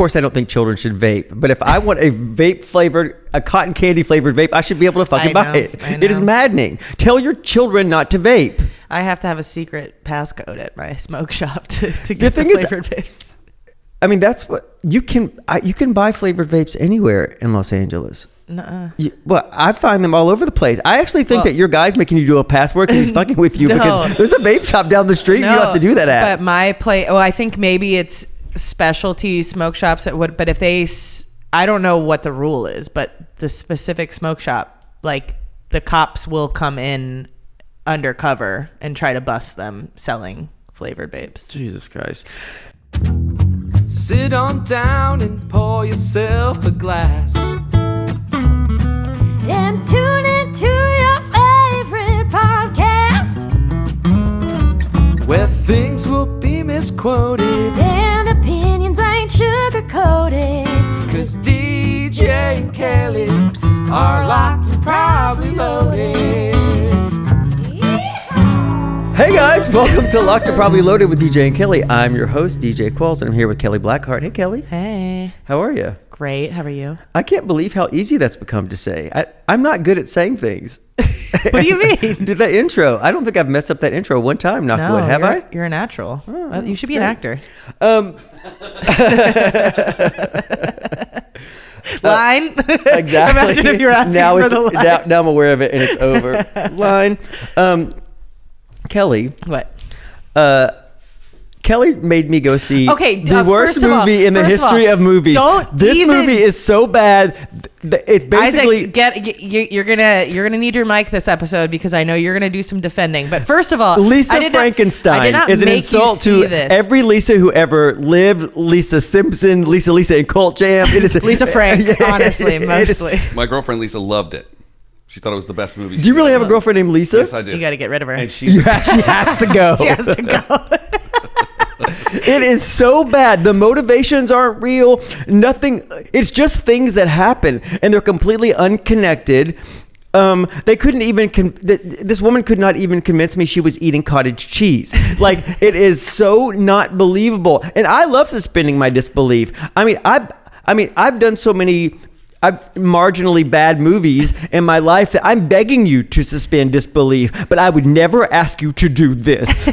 course, I don't think children should vape. But if I want a cotton candy flavored vape, I should be able to fucking buy it. It is maddening. Tell your children not to vape. I have to have a secret passcode at my smoke shop to get the flavored vapes. I mean, that's what you can buy flavored vapes anywhere in Los Angeles. Nuh-uh. Well, I find them all over the place. I actually think that your guy's making you do a password because he's fucking with you because there's a vape shop down the street you don't have to do that at. But my place, I think maybe it's specialty smoke shops that would, but if they, I don't know what the rule is, but the specific smoke shop, like the cops will come in undercover and try to bust them selling flavored vapes. Jesus Christ. Sit on down and pour yourself a glass. And tune into your favorite podcast, where things will be misquoted and opinions ain't sugar-coated. 'Cause DJ and Kelly are locked and probably loaded. Hey guys, welcome to Locked and Probably Loaded with DJ and Kelly. I'm your host, DJ Qualls, and I'm here with Kelly Blackheart. Hey Kelly. Hey. How are you? Great. How are you? I can't believe how easy that's become to say. I'm not good at saying things. What do you mean? Did that intro. I don't think I've messed up that intro one time, knock wood. Have I? You're a natural. Oh, you should be an actor. Line. Exactly. Imagine if you're asking for the line. Now I'm aware of it and it's over. Line. Kelly. What? Kelly made me go see the worst movie in the history of movies. This movie is so bad. It's basically Isaac, you're gonna need your mic this episode because I know you're gonna do some defending. But first of all, Lisa Frankenstein is an insult to every Lisa who ever lived. Lisa Simpson, Lisa in Cult Jam. It is Lisa Frank, honestly, mostly. My girlfriend Lisa loved it. She thought it was the best movie. Do you really have a girlfriend named Lisa? Yes, I do. You got to get rid of her. And she has to go. She has to go. It is so bad. The motivations aren't real. Nothing. It's just things that happen, and they're completely unconnected. They couldn't even. This woman could not even convince me she was eating cottage cheese. Like, it is so not believable. And I love suspending my disbelief. I mean, I've done so many marginally bad movies in my life that I'm begging you to suspend disbelief, but I would never ask you to do this.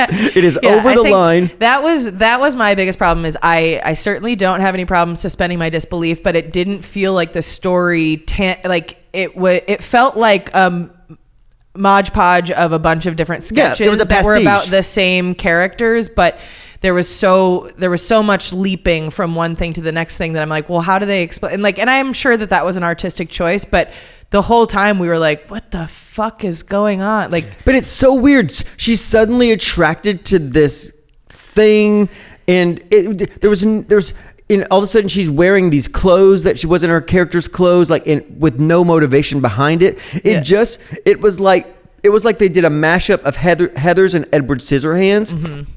It is over the line. That was my biggest problem. Is I certainly don't have any problem suspending my disbelief, but it didn't feel like the story it felt like Mod Podge of a bunch of different sketches that were about the same characters, but there was so much leaping from one thing to the next thing that I'm like, well, how do they explain? And I'm sure that was an artistic choice, but the whole time we were like, what the fuck is going on? But it's so weird. She's suddenly attracted to this thing, and there was all of a sudden she's wearing these clothes that she wasn't her character's clothes, with no motivation behind it. It was like they did a mashup of Heathers and Edward Scissorhands. Mm-hmm.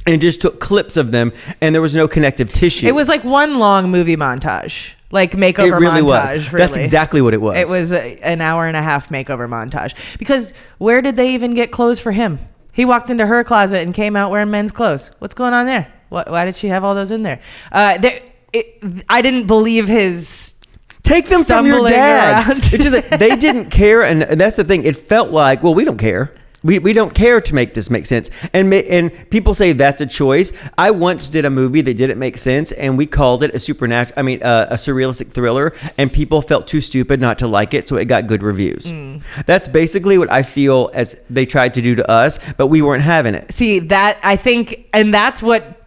And just took clips of them, and there was no connective tissue. It was like one long movie montage, like makeover it really montage. Was. That's exactly what it was. It was an hour and a half makeover montage. Because where did they even get clothes for him? He walked into her closet and came out wearing men's clothes. What's going on there? Why did she have all those in there? I didn't believe his. Take them from your dad. It's just that they didn't care, and that's the thing. It felt like, well, we don't care. We don't care to make this make sense. And people say that's a choice. I once did a movie that didn't make sense, and we called it a surrealistic thriller, and people felt too stupid not to like it, so it got good reviews. That's basically what I feel as they tried to do to us, but we weren't having it. See, that I think, and that's what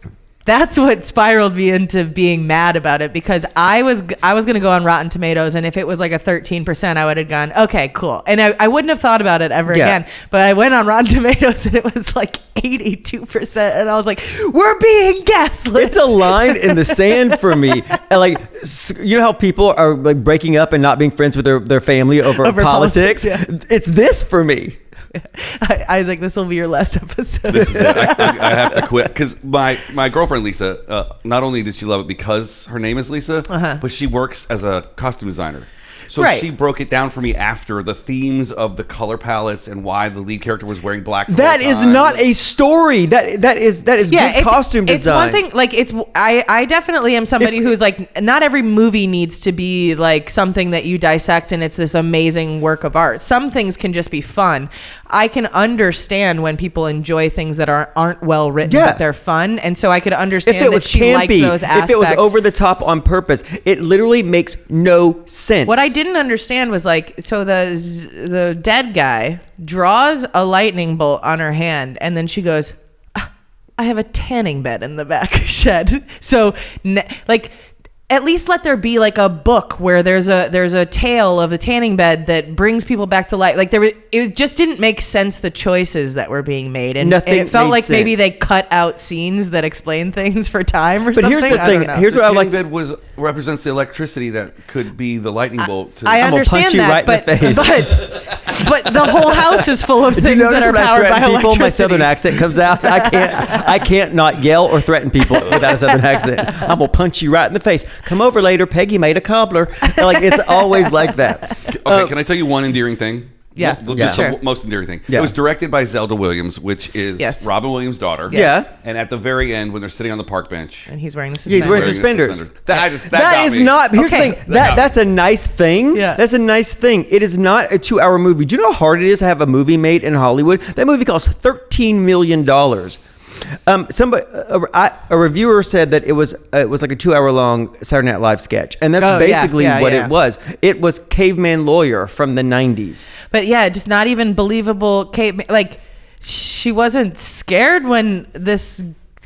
spiraled me into being mad about it, because I was going to go on Rotten Tomatoes, and if it was like a 13%, I would have gone, okay, cool. And I wouldn't have thought about it ever again. But I went on Rotten Tomatoes and it was like 82%. And I was like, we're being gaslit. It's a line in the sand for me. You know how people are like breaking up and not being friends with their family over politics? Yeah. It's this for me. Isaac, this will be your last episode. This is it. I have to quit because my girlfriend Lisa, not only did she love it because her name is Lisa, but she works as a costume designer. So Right. she broke it down for me after the themes of the color palettes and why the lead character was wearing black. That is not a story. That is good costume design. It's one thing. Like I definitely am somebody who's like, not every movie needs to be like something that you dissect and it's this amazing work of art. Some things can just be fun. I can understand when people enjoy things that aren't well written, but they're fun, and so I could understand if it was that she campy, liked those aspects. if it was over the top on purpose, it literally makes no sense. What I didn't understand was like, so the dead guy draws a lightning bolt on her hand, and then she goes, "Ah, I have a tanning bed in the back shed." So like, at least let there be like a book where there's a tale of the tanning bed that brings people back to life. Like it just didn't make sense, the choices that were being made, and it felt like maybe they cut out scenes that explain things for time or something. But here's the thing. Here's what I like. The tanning bed represents the electricity that could be the lightning bolt. I understand punch you that, right in the face. but the whole house is full of things that are powered by electricity. My southern accent comes out. I can't not yell or threaten people without a southern accent. I'm gonna punch you right in the face. Come over later. Peggy made a cobbler. Like, it's always like that. Okay, can I tell you one endearing thing? Yeah. Just Sure. the most endearing thing. Yeah. It was directed by Zelda Williams, which is Robin Williams' daughter. Yes. And at the very end, when they're sitting on the park bench, And he's wearing the suspenders. He's wearing suspenders. That That is me. not. Here's Okay. the thing. That's a nice thing. Yeah. That's a nice thing. It is not a 2-hour movie. Do you know how hard it is to have a movie made in Hollywood? That movie cost $13 million. A reviewer said that it was like a 2-hour long Saturday Night Live sketch, and that's basically what it was. It was Caveman Lawyer from the 90s. But yeah, just not even believable. Kate, like, she wasn't scared when this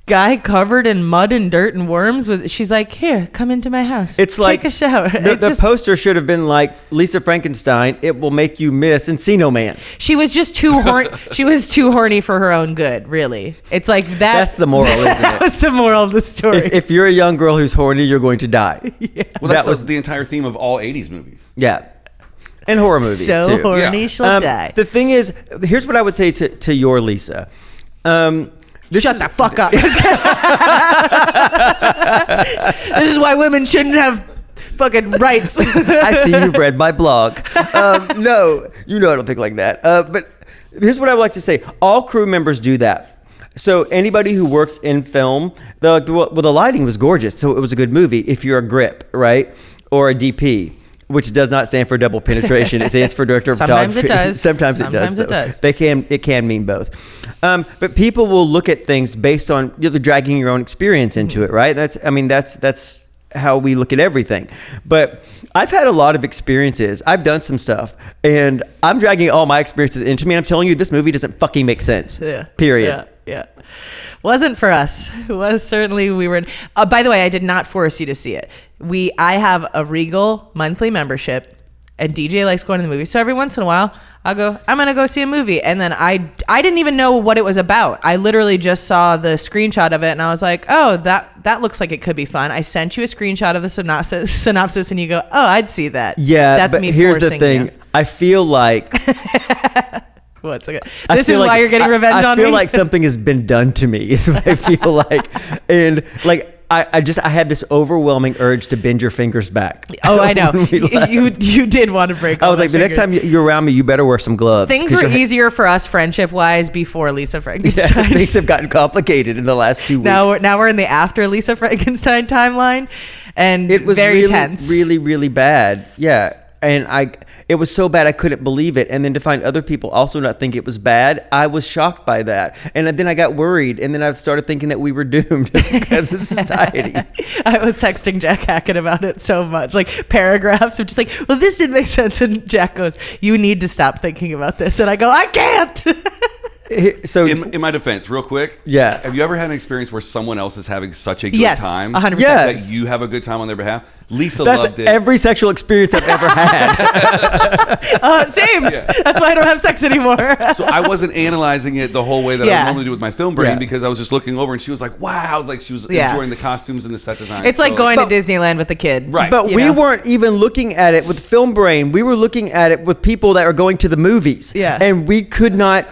guy covered in mud and dirt and worms she's like, here, come into my house. It's take like a shower. The poster should have been like Lisa Frankenstein. It will make you miss Encino Man. She was just too horny. She was too horny for her own good. Really, it's like that. That's the moral, isn't it? That was the moral of the story. If you're a young girl who's horny, you're going to die. Well, that was the entire theme of all 80s movies. Yeah. And horror movies, so too. horny, she'll die. The thing is, here's what I would say to your Lisa. Shut the fuck up. This is why women shouldn't have fucking rights. I see you've read my blog. No, I don't think like that. But here's what I would like to say. All crew members do that. So anybody who works in film, the lighting was gorgeous, so it was a good movie. If you're a grip, right, or a DP, which does not stand for double penetration, it stands for director of Sometimes photography. it does. Sometimes it does. Sometimes it does. It can mean both. But people will look at things based on dragging your own experience into it, right? That's how we look at everything. But I've had a lot of experiences. I've done some stuff, and I'm dragging all my experiences into me. And I'm telling you, this movie doesn't fucking make sense. Yeah. Period. Yeah. Wasn't for us. It was certainly, we were in. By the way, I did not force you to see it. I have a Regal monthly membership, and DJ likes going to the movies. So every once in a while, I'll go, I'm going to go see a movie. And then I didn't even know what it was about. I literally just saw the screenshot of it, and I was like, oh, that looks like it could be fun. I sent you a screenshot of the synopsis, and you go, oh, I'd see that. Yeah, that's but me. Here's the forcing thing. you. I feel like This is why you're getting revenge on me? I feel like something has been done to me, is what I feel like. And like, I had this overwhelming urge to bend your fingers back. Oh, I know. You did want to break. I was like, the next time you're around me, you better wear some gloves. Things were easier for us friendship-wise before Lisa Frankenstein. Yeah, things have gotten complicated in the last 2 weeks. Now we're in the after Lisa Frankenstein timeline, and it was very really, tense. really, really bad. Yeah. And it was so bad I couldn't believe it. And then to find other people also not think it was bad, I was shocked by that. And then I got worried. And then I started thinking that we were doomed as a society. I was texting Jack Hackett about it so much, like paragraphs of just like, well, this didn't make sense. And Jack goes, you need to stop thinking about this. And I go, I can't. So in my defense, real quick, yeah. Have you ever had an experience where someone else is having such a good yes, time? 100%. Yes. That you have a good time on their behalf? Lisa That's loved it. every sexual experience I've ever had. Same. Yeah. That's why I don't have sex anymore. So I wasn't analyzing it the whole way that I normally do with my film brain, because I was just looking over and she was like, wow, like she was enjoying the costumes and the set design. It's like going to Disneyland with a kid. Right. But we weren't even looking at it with film brain. We were looking at it with people that are going to the movies. Yeah. And we could not...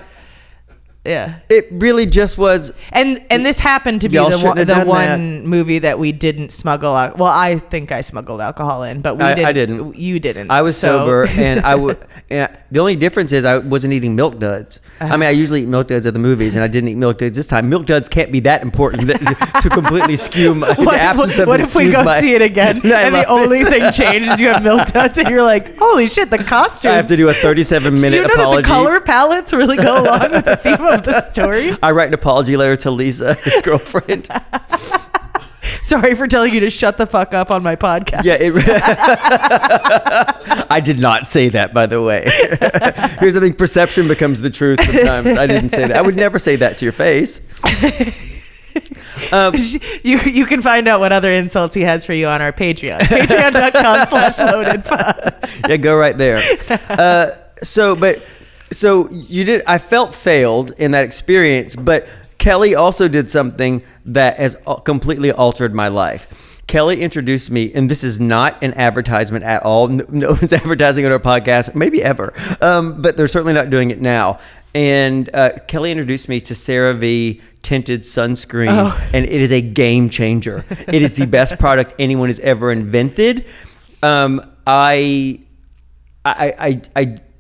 Yeah. It really just was. And this happened to be the one movie that we didn't smuggle out. Well, I think I smuggled alcohol in, but I didn't. You didn't. I was sober, and I would. The only difference is I wasn't eating Milk Duds. I mean, I usually eat Milk Duds at the movies, and I didn't eat Milk Duds this time. Milk Duds can't be that important to completely skew the absence of. What if we go see it again, and the only thing changed is you have Milk Duds, and you're like, holy shit, the costumes. I have to do a 37-minute apology. That the color palettes really go along with the theme of the story? I write an apology letter to Lisa, his girlfriend. Sorry for telling you to shut the fuck up on my podcast. Yeah, I did not say that, by the way. Here's the thing: perception becomes the truth sometimes. I didn't say that. I would never say that to your face. You can find out what other insults he has for you on our Patreon. Patreon.com/loadedpod. Yeah, go right there. So you did. I felt failed in that experience, but Kelly also did something that has completely altered my life. Kelly introduced me, and this is not an advertisement at all. No one's advertising on our podcast, maybe ever, but they're certainly not doing it now. And Kelly introduced me to CeraVe tinted sunscreen, and it is a game changer. It is the best product anyone has ever invented. I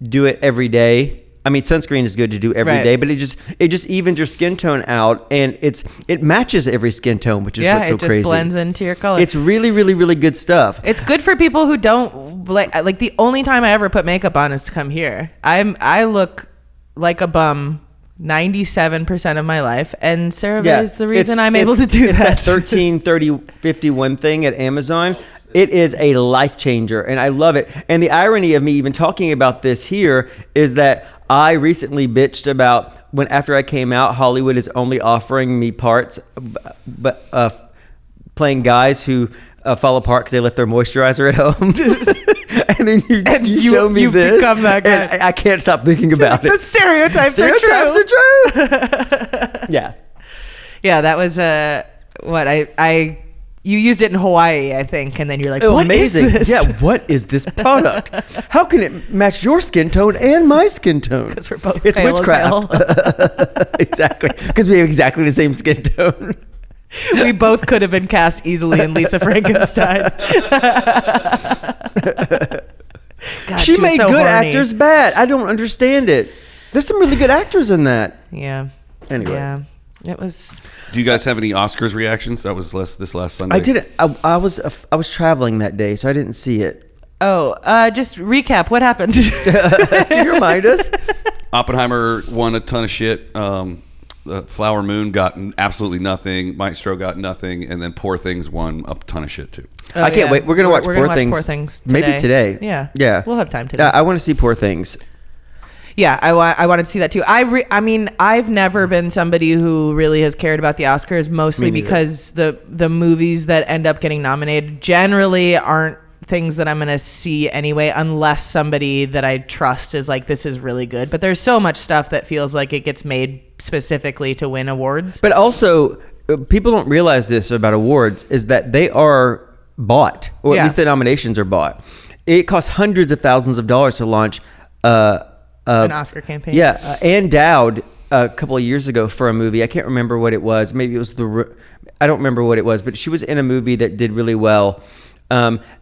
do it every day. I mean, sunscreen is good to do every day, but it just evens your skin tone out, and it matches every skin tone, which is what's so crazy. Yeah, it just blends into your color. It's really, really, really good stuff. It's good for people who don't like the only time I ever put makeup on is to come here. I look like a bum 97% of my life, and CeraVe is the reason I'm able to do that. 13/30/51 thing at Amazon. It is a life changer, and I love it. And the irony of me even talking about this here is that I recently bitched about when after I came out, Hollywood is only offering me parts, but playing guys who fall apart because they left their moisturizer at home. And then you show me this, become that guy. And I can't stop thinking about it. The stereotypes are true. Yeah. Yeah, that was what I you used it in Hawaii, I think, and then you're like, what amazing. Is this? Yeah, what is this product? How can it match your skin tone and my skin tone? Because we're both It's witchcraft. Exactly. Because we have exactly the same skin tone. We both could have been cast easily in Lisa Frankenstein. God, she made so good horny. actors bad. I don't understand it. There's some really good actors in that. Yeah. Anyway. Yeah. It was. Do you guys have any Oscars reactions? That was this last Sunday. I didn't. I was traveling that day, so I didn't see it. Oh, just recap. What happened? Can you remind us? Oppenheimer won a ton of shit. Flower Moon got absolutely nothing. Maestro got nothing, and then Poor Things won a ton of shit too. Oh, I can't wait. We're gonna watch Poor Things. Poor Things today. Maybe today. Yeah. Yeah. We'll have time today. I want to see Poor Things. Yeah, I wanted to see that too. I mean, I've never been somebody who really has cared about the Oscars, mostly because the movies that end up getting nominated generally aren't things that I'm going to see anyway, unless somebody that I trust is like, this is really good. But there's so much stuff that feels like it gets made specifically to win awards. But also, people don't realize this about awards, is that they are bought, or at least the nominations are bought. It costs hundreds of thousands of dollars to launch an Oscar campaign. Yeah, Ann Dowd a couple of years ago for a movie. I can't remember what it was. Maybe it was I don't remember what it was, but she was in a movie that did really well.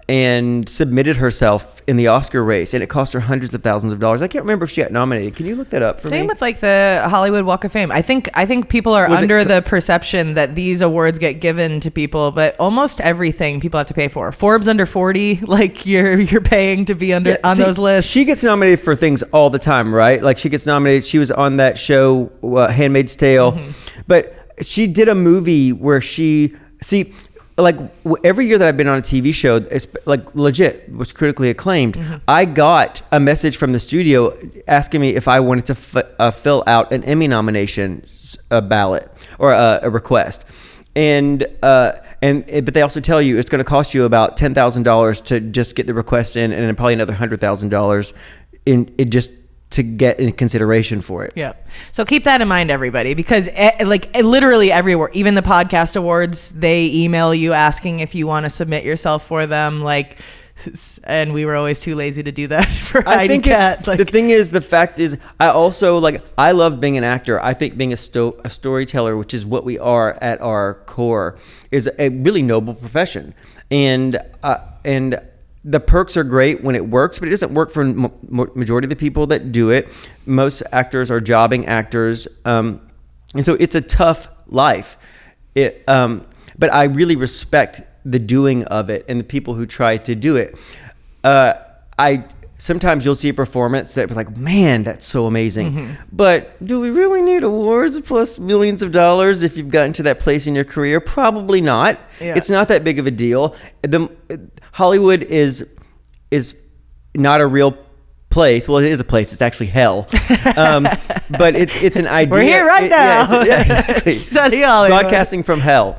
And submitted herself in the Oscar race, and it cost her hundreds of thousands of dollars. I can't remember if she got nominated. Can you look that up for me? Same with like the Hollywood Walk of Fame. I think people are under the perception that these awards get given to people, but almost everything people have to pay for. Forbes under 40, like you're paying to be on those lists. She gets nominated for things all the time, right? Like she gets nominated. She was on that show, Handmaid's Tale, but she did a movie where like every year that I've been on a TV show, it's like legit was critically acclaimed. I got a message from the studio asking me if I wanted to fill out an Emmy nomination ballot or a request, but they also tell you it's going to cost you about $10,000 to just get the request in, and then probably another $100,000 in it just to get in consideration for it. Yeah. So keep that in mind, everybody, because literally everywhere, even the podcast awards, they email you asking if you want to submit yourself for them. Like and we were always too lazy to do that for I Heidi think Cat. the fact is, I also I love being an actor. I think being a storyteller, which is what we are at our core, is a really noble profession, and the perks are great when it works, but it doesn't work for majority of the people that do it. Most actors are jobbing actors, and so it's a tough life. But I really respect the doing of it and the people who try to do it. Sometimes you'll see a performance that was like, man, that's so amazing. But do we really need awards plus millions of dollars if you've gotten to that place in your career? Probably not. Yeah. It's not that big of a deal. Hollywood is not a real place. Well, it is a place. It's actually hell. But it's an idea. We're here right now. Exactly. Sunny Hollywood. Broadcasting from hell.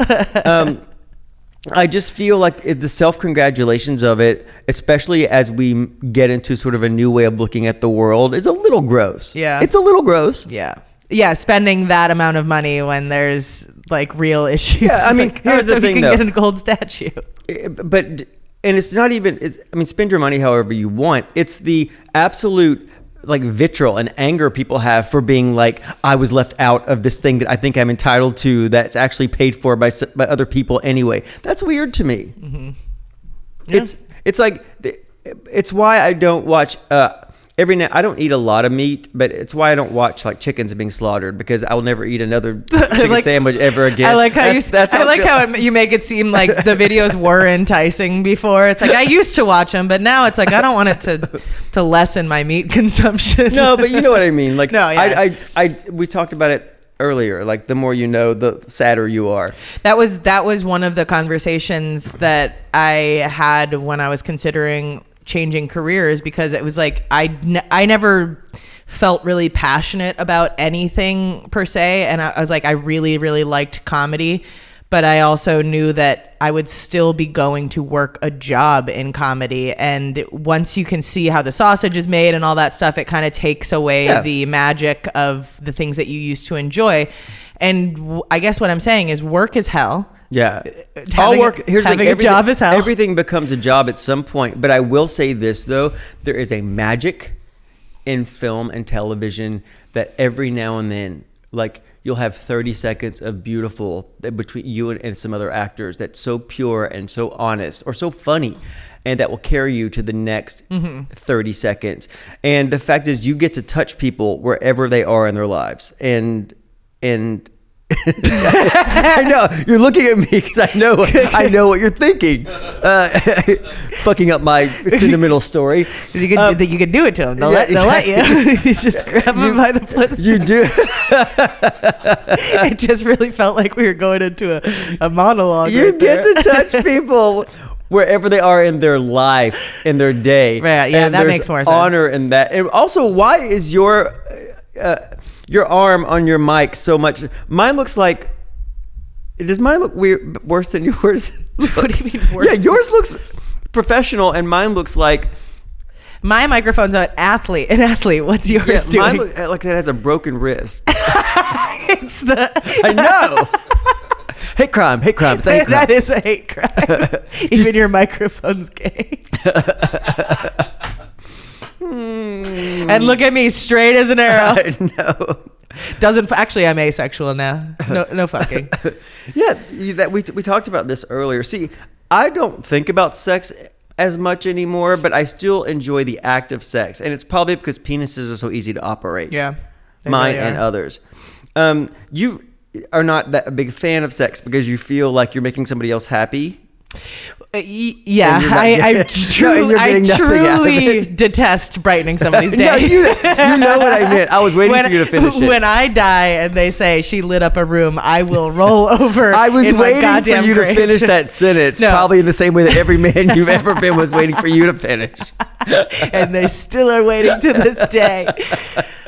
I just feel like the self-congratulations of it, especially as we get into sort of a new way of looking at the world, is a little gross. Yeah. It's a little gross. Yeah, spending that amount of money when there's real issues. Yeah, I mean, here's the thing, you can though. get a gold statue. And it's not even, spend your money however you want. It's the absolute vitriol and anger people have for being I was left out of this thing that I think I'm entitled to, that's actually paid for by other people anyway. That's weird to me. Mm-hmm. Yeah. It's why I don't watch I don't eat a lot of meat, but it's why I don't watch chickens being slaughtered, because I will never eat another chicken sandwich ever again. I like how you make it seem like the videos were enticing before. It's I used to watch them, but now it's I don't want it to lessen my meat consumption. No, but you know what I mean. No, yeah. We talked about it earlier. The more you know, the sadder you are. That was one of the conversations that I had when I was considering changing careers, because it was I never felt really passionate about anything per se, and I was I really, really liked comedy, but I also knew that I would still be going to work a job in comedy, and once you can see how the sausage is made and all that stuff, it kind of takes away the magic of the things that you used to enjoy. And I guess what I'm saying is work is hell. Yeah. Here's a job is hell. Everything becomes a job at some point. But I will say this, though. There is a magic in film and television that every now and then, you'll have 30 seconds of beautiful between you and some other actors that's so pure and so honest or so funny, and that will carry you to the next 30 seconds. And the fact is, you get to touch people wherever they are in their lives. And I know you're looking at me because I know what you're thinking. Fucking up my sentimental story. You could do it to them. They'll let you. You just grab them by the pussy. You do. It just really felt like we were going into a monologue. You get to touch people wherever they are in their life, in their day. Right, yeah, and that makes more sense. Honor in that. And also, why is your arm on your mic so much? Mine looks like. Does mine look worse than yours? What do you mean worse? Yeah, yours looks professional, and mine looks like. My microphone's an athlete. What's yours doing? Mine looks like it has a broken wrist. It's the. I know. Hate crime. It's a hate crime. That is a hate crime. Even your microphone's gay. And look at me, straight as an arrow. No. Doesn't actually. I'm asexual now. No fucking. Yeah, that we talked about this earlier. See, I don't think about sex as much anymore, but I still enjoy the act of sex, and it's probably because penises are so easy to operate. Yeah, mine really and others. You are not that a big fan of sex because you feel like you're making somebody else happy. Yeah, I truly detest brightening somebody's day. No, you know what I meant. I was waiting for you to finish it. When I die and they say she lit up a room, I will roll over. I was in waiting my for you grave. to finish that sentence, No. probably in the same way that every man you've ever been was waiting for you to finish. And they still are waiting to this day.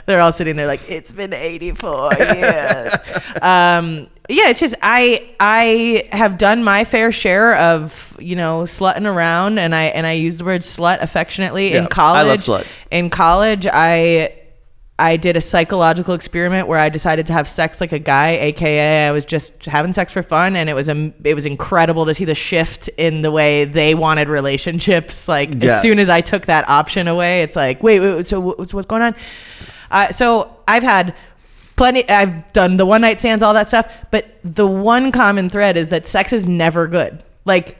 They're all sitting there like, it's been 84 years. Yeah, it's just I have done my fair share of, slutting around, and I use the word slut affectionately. Yeah, in college. I love sluts. In college, I I did a psychological experiment where I decided to have sex like a guy, aka I was just having sex for fun, and it was incredible to see the shift in the way they wanted relationships. Like as soon as I took that option away, it's like, wait, so what's going on? So I've had plenty. I've done the one night stands, all that stuff, but the one common thread is that sex is never good. Like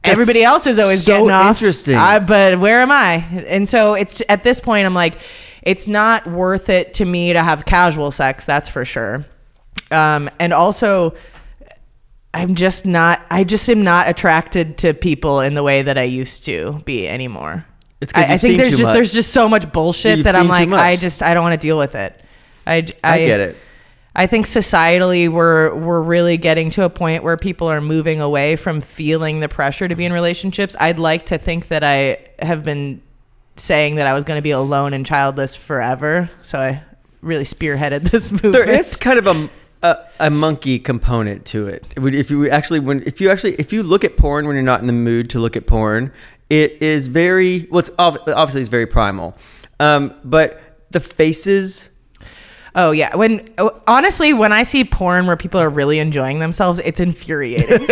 everybody else is always so getting off. Interesting. But where am I? And so it's at this point, I'm like, it's not worth it to me to have casual sex. That's for sure. And also, I just am not attracted to people in the way that I used to be anymore. It's because I think there's just so much bullshit that I'm like, I don't want to deal with it. I get it. I think societally we're really getting to a point where people are moving away from feeling the pressure to be in relationships. I'd like to think that I have been saying that I was going to be alone and childless forever, so I really spearheaded this movement. There is kind of a monkey component to it. If you look at porn when you're not in the mood to look at porn, it is very obviously it's very primal, but the faces. Oh yeah. Honestly, when I see porn where people are really enjoying themselves, it's infuriating.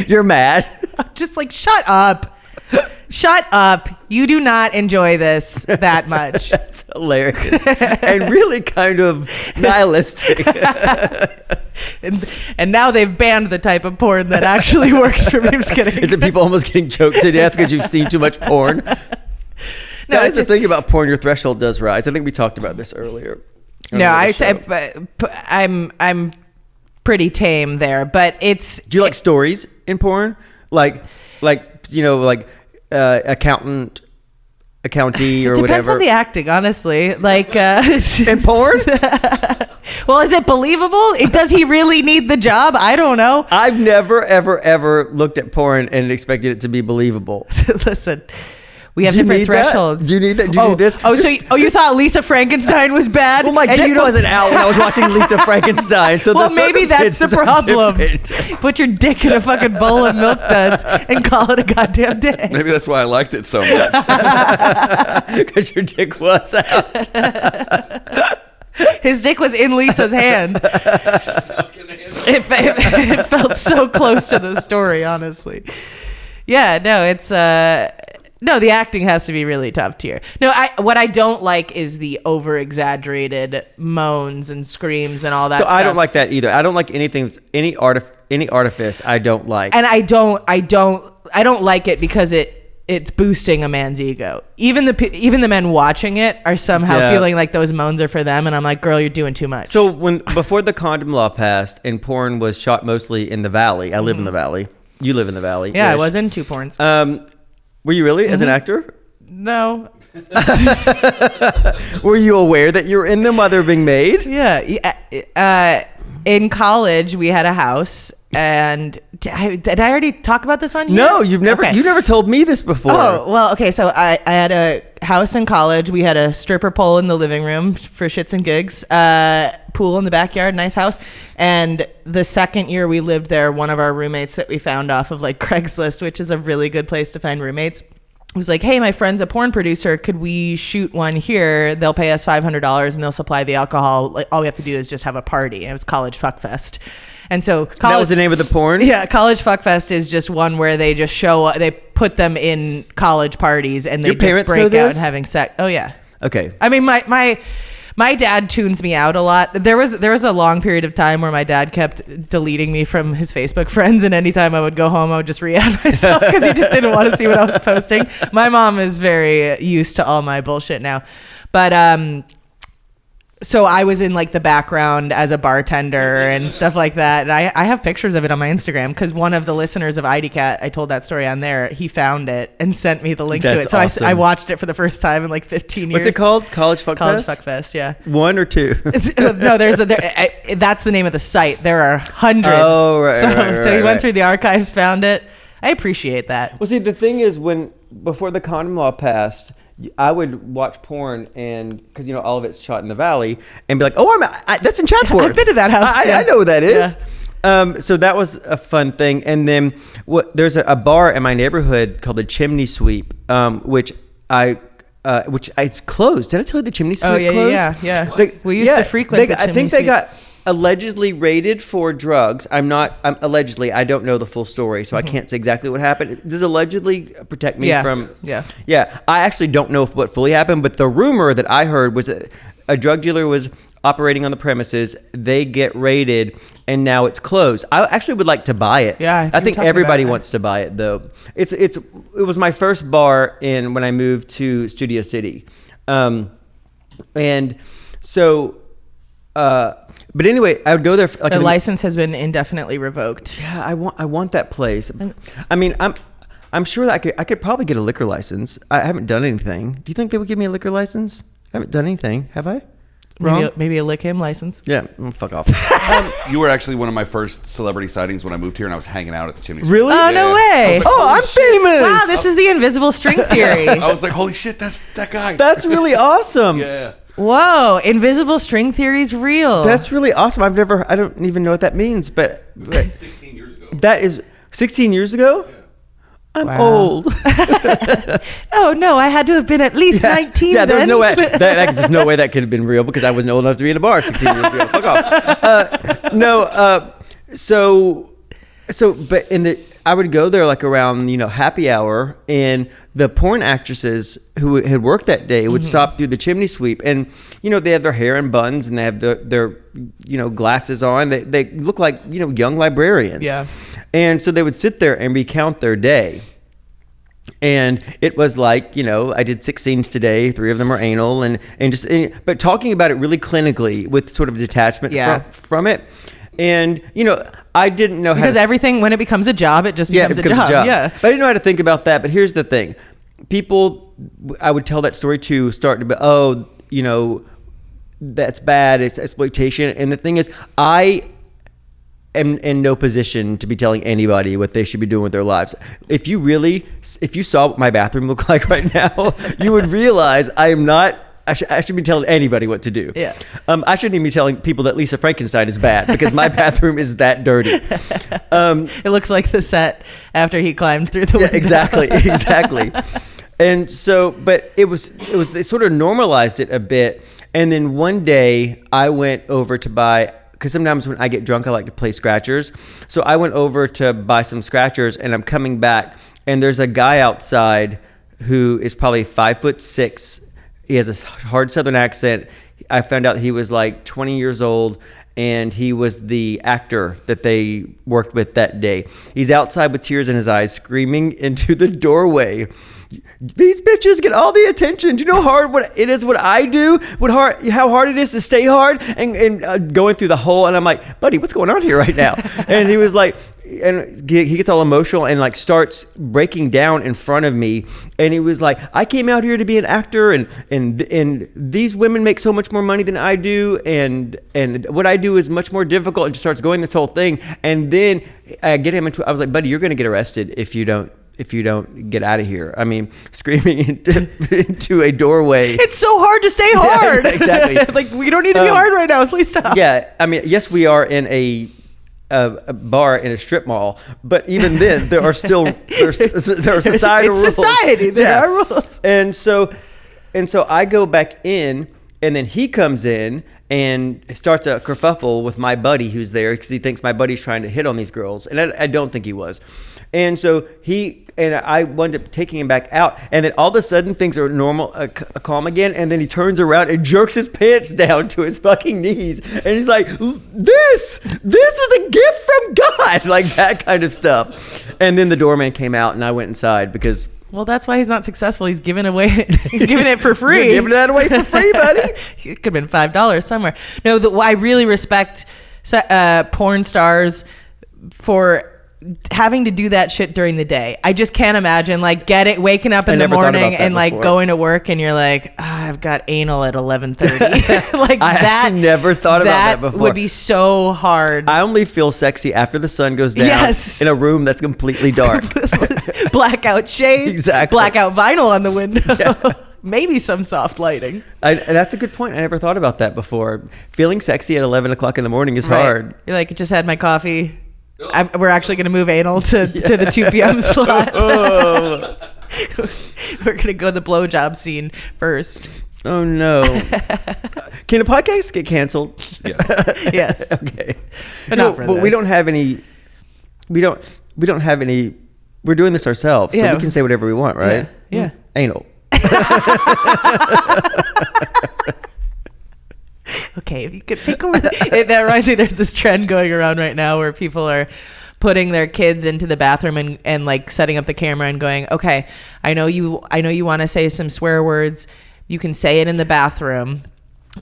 You're mad. I'm just like, shut up. Shut up. You do not enjoy this that much. That's hilarious. And really kind of nihilistic. and now they've banned the type of porn that actually works for me. I'm just kidding. Is it people almost getting choked to death because you've seen too much porn? No, that's the thing about porn. Your threshold does rise. I think we talked about this earlier. No, I'm pretty tame there, but it's. Do you like stories in porn? Like accountant, or whatever. Depends on the acting, honestly. Like in porn. Well, is it believable? Does he really need the job? I don't know. I've never, ever, ever looked at porn and expected it to be believable. Listen. We have different thresholds. Do you need that? Do you need this? So you thought Lisa Frankenstein was bad? Well, my dick wasn't out when I was watching Lisa Frankenstein. So well, maybe that's the problem. Put your dick in a fucking bowl of Milk Duds and call it a goddamn day. Maybe that's why I liked it so much. Because your dick was out. His dick was in Lisa's hand. It felt so close to the story, honestly. Yeah, no, it's no, the acting has to be really top tier. No, what I don't like is the over exaggerated moans and screams and all that stuff. So I don't like that either. I don't like any artifice. I don't like. And I don't like it because it's boosting a man's ego. Even the men watching it are somehow feeling like those moans are for them, and I'm like, girl, you're doing too much. So before the condom law passed and porn was shot mostly in the Valley, I live in the Valley. You live in the Valley. Yeah, I was in 2 porns. Were you really as an actor? No. Were you aware that you were in them while they were being made? Yeah. In college, we had a house, and did I already talk about this on here? No, you never told me this before. Oh, well, okay. So I had a house in college. We had a stripper pole in the living room for shits and gigs. Pool in the backyard, nice house. And the second year we lived there, one of our roommates that we found off of like Craigslist, which is a really good place to find roommates, was like, hey, my friend's a porn producer. Could we shoot one here? They'll pay us $500 and they'll supply the alcohol. Like, all we have to do is just have a party. It was College Fuckfest. And so that was the name of the porn? Yeah, College Fuckfest is just one where they just they put them in college parties and they Your just parents break know out this? and having sex. Oh yeah. Okay. I mean, my dad tunes me out a lot. There was a long period of time where my dad kept deleting me from his Facebook friends, and anytime I would go home, I would just re-add myself because he just didn't want to see what I was posting. My mom is very used to all my bullshit now, but so I was in like the background as a bartender and stuff like that. And I have pictures of it on my Instagram because one of the listeners of IDCat, I told that story on there, he found it and sent me the link to it. So awesome. I watched it for the first time in like 15 years. What's it called? College Fuckfest? College Fuckfest, yeah. 1 or 2? No, that's the name of the site. There are hundreds. Oh, right. So he went through the archives, found it. I appreciate that. Well, see, the thing is, before the condom law passed, I would watch porn, and because all of it's shot in the Valley, and be like, "Oh, that's in Chatsworth. I've been to that house. I know what that is." Yeah. So that was a fun thing. And then there's a bar in my neighborhood called the Chimney Sweep, which I which it's closed. Did I tell you the chimney sweep Oh yeah, closed? yeah. They- We used to frequent. They, the I think chimney they sweep. got allegedly raided for drugs. I'm allegedly. I don't know the full story, so I can't say exactly what happened. Does allegedly protect me Yeah. from? Yeah. Yeah. I actually don't know what fully happened, but the rumor that I heard was that a drug dealer was operating on the premises. They get raided, and now it's closed. I actually would like to buy it. Yeah, I you were think talking everybody about it. wants to buy it though. It was my first bar when I moved to Studio City, and so. But anyway, I would go there. The license has been indefinitely revoked. Yeah, I want that place. I mean, I'm sure that I could probably get a liquor license. I haven't done anything. Do you think they would give me a liquor license? I haven't done anything, have I? Wrong? Maybe a lick him license. Yeah, fuck off. You were actually one of my first celebrity sightings when I moved here, and I was hanging out at the chimney sweep. Really? Oh, no Yeah. way. I was like, Oh, holy I'm shit. famous. Wow, this is the invisible string theory. I was like, holy shit, that's that guy. That's really awesome. Yeah. Whoa, invisible string theory is real. That's really awesome. I don't even know what that means, but 16 years ago. that is 16 years ago? I'm Wow. old. Oh no, I had to have been at least 19 Yeah, there's then. no way there's no way that could have been real because I wasn't old enough to be in a bar 16 years ago. Fuck off. But I would go there like around, happy hour, and the porn actresses who had worked that day would stop through the chimney sweep, and they have their hair in buns and they have their glasses on. They look like young librarians. Yeah. And so they would sit there and recount their day. And it was like, I did 6 scenes today. 3 of them are anal, but talking about it really clinically with sort of detachment Yeah. from it. And, I didn't know how Because to, everything, when it becomes a job, it just becomes, it becomes a job. Yeah. But I didn't know how to think about that. But here's the thing. People, I would tell that story to start to be, that's bad. It's exploitation. And the thing is, I am in no position to be telling anybody what they should be doing with their lives. If you saw what my bathroom looked like right now, you would realize I am not. I should be telling anybody what to do. Yeah. I shouldn't even be telling people that Lisa Frankenstein is bad because my bathroom is that dirty. It looks like the set after he climbed through the window. Exactly. And so, but they sort of normalized it a bit. And then one day I went over to buy, because sometimes when I get drunk, I like to play scratchers. So I went over to buy some scratchers, and I'm coming back, and there's a guy outside who is probably 5'6". He has a hard Southern accent. I found out he was like 20 years old, and he was the actor that they worked with that day. He's outside with tears in his eyes, screaming into the doorway, "These bitches get all the attention. Do you know how hard what I do? How hard it is to stay hard?" And going through the whole, and I'm like, "Buddy, what's going on here right now?" And he was like, and he gets all emotional and like starts breaking down in front of me. And he was like, "I came out here to be an actor, and these women make so much more money than I do, and what I do is much more difficult." And just starts going this whole thing. And then I get him into. I was like, "Buddy, you're going to get arrested if you don't get out of here." I mean, screaming into a doorway. It's so hard to stay hard. Yeah, exactly. Like, we don't need to be hard right now. Please stop. Yeah, I mean, yes, we are in a bar in a strip mall, but even then, there are societal rules. It's society. There are rules. And so I go back in, and then he comes in and starts a kerfuffle with my buddy who's there because he thinks my buddy's trying to hit on these girls, and I don't think he was. And so I wound up taking him back out, and then all of a sudden things are normal, calm again, and then he turns around and jerks his pants down to his fucking knees, and he's like, this was a gift from God," like that kind of stuff. And then the doorman came out, and I went inside because... Well, that's why he's not successful. He's giving it for free. You're giving that away for free, buddy. It could have been $5 somewhere. No, I really respect porn stars for having to do that shit during the day. I just can't imagine waking up in the morning and like going to work and you're like, I've got anal at 11:30. Like I actually never thought about that before. That would be so hard. I only feel sexy after the sun goes down. Yes. In a room that's completely dark. Blackout shades. Exactly. Blackout vinyl on the window. Yeah. Maybe some soft lighting. And that's a good point. I never thought about that before. Feeling sexy at 11 o'clock in the morning is hard. You're like, just had my coffee. We're actually going to move anal to the 2 p.m. slot. We're gonna go the blowjob scene first. Oh no! Can a podcast get canceled? Yes. Yes. Okay, But not for but we this. don't have any. We don't have any. We're doing this ourselves, so Yeah. we can say whatever we want, right? Yeah. Anal. Okay, if you could pick over that reminds me, there's this trend going around right now where people are putting their kids into the bathroom and like setting up the camera and going, okay, I know you want to say some swear words. You can say it in the bathroom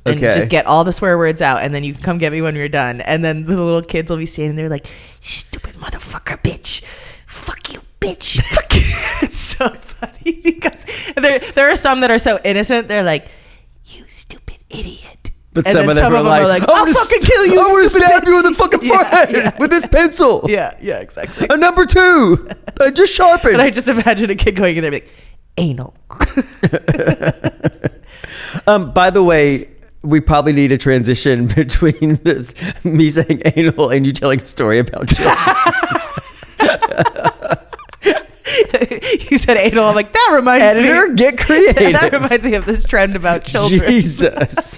and Okay. just get all the swear words out, and then you can come get me when you're done. And then the little kids will be standing there like, stupid motherfucker, bitch. Fuck you, bitch. Fuck you. It's so funny because there are some that are so innocent. They're like, you stupid idiot. But And some then of them are like, I'll fucking kill you. I want to stupid stab bitch." you in the fucking Yeah, forehead yeah. with this pencil. Yeah, exactly. A number 2 that I just sharpened. And I just imagine a kid going in there and be like, anal. By the way, we probably need a transition between this me saying anal and you telling a story about children. You said anal. I'm like, that reminds Editor, me. get creative. That reminds me of this trend about children. Jesus.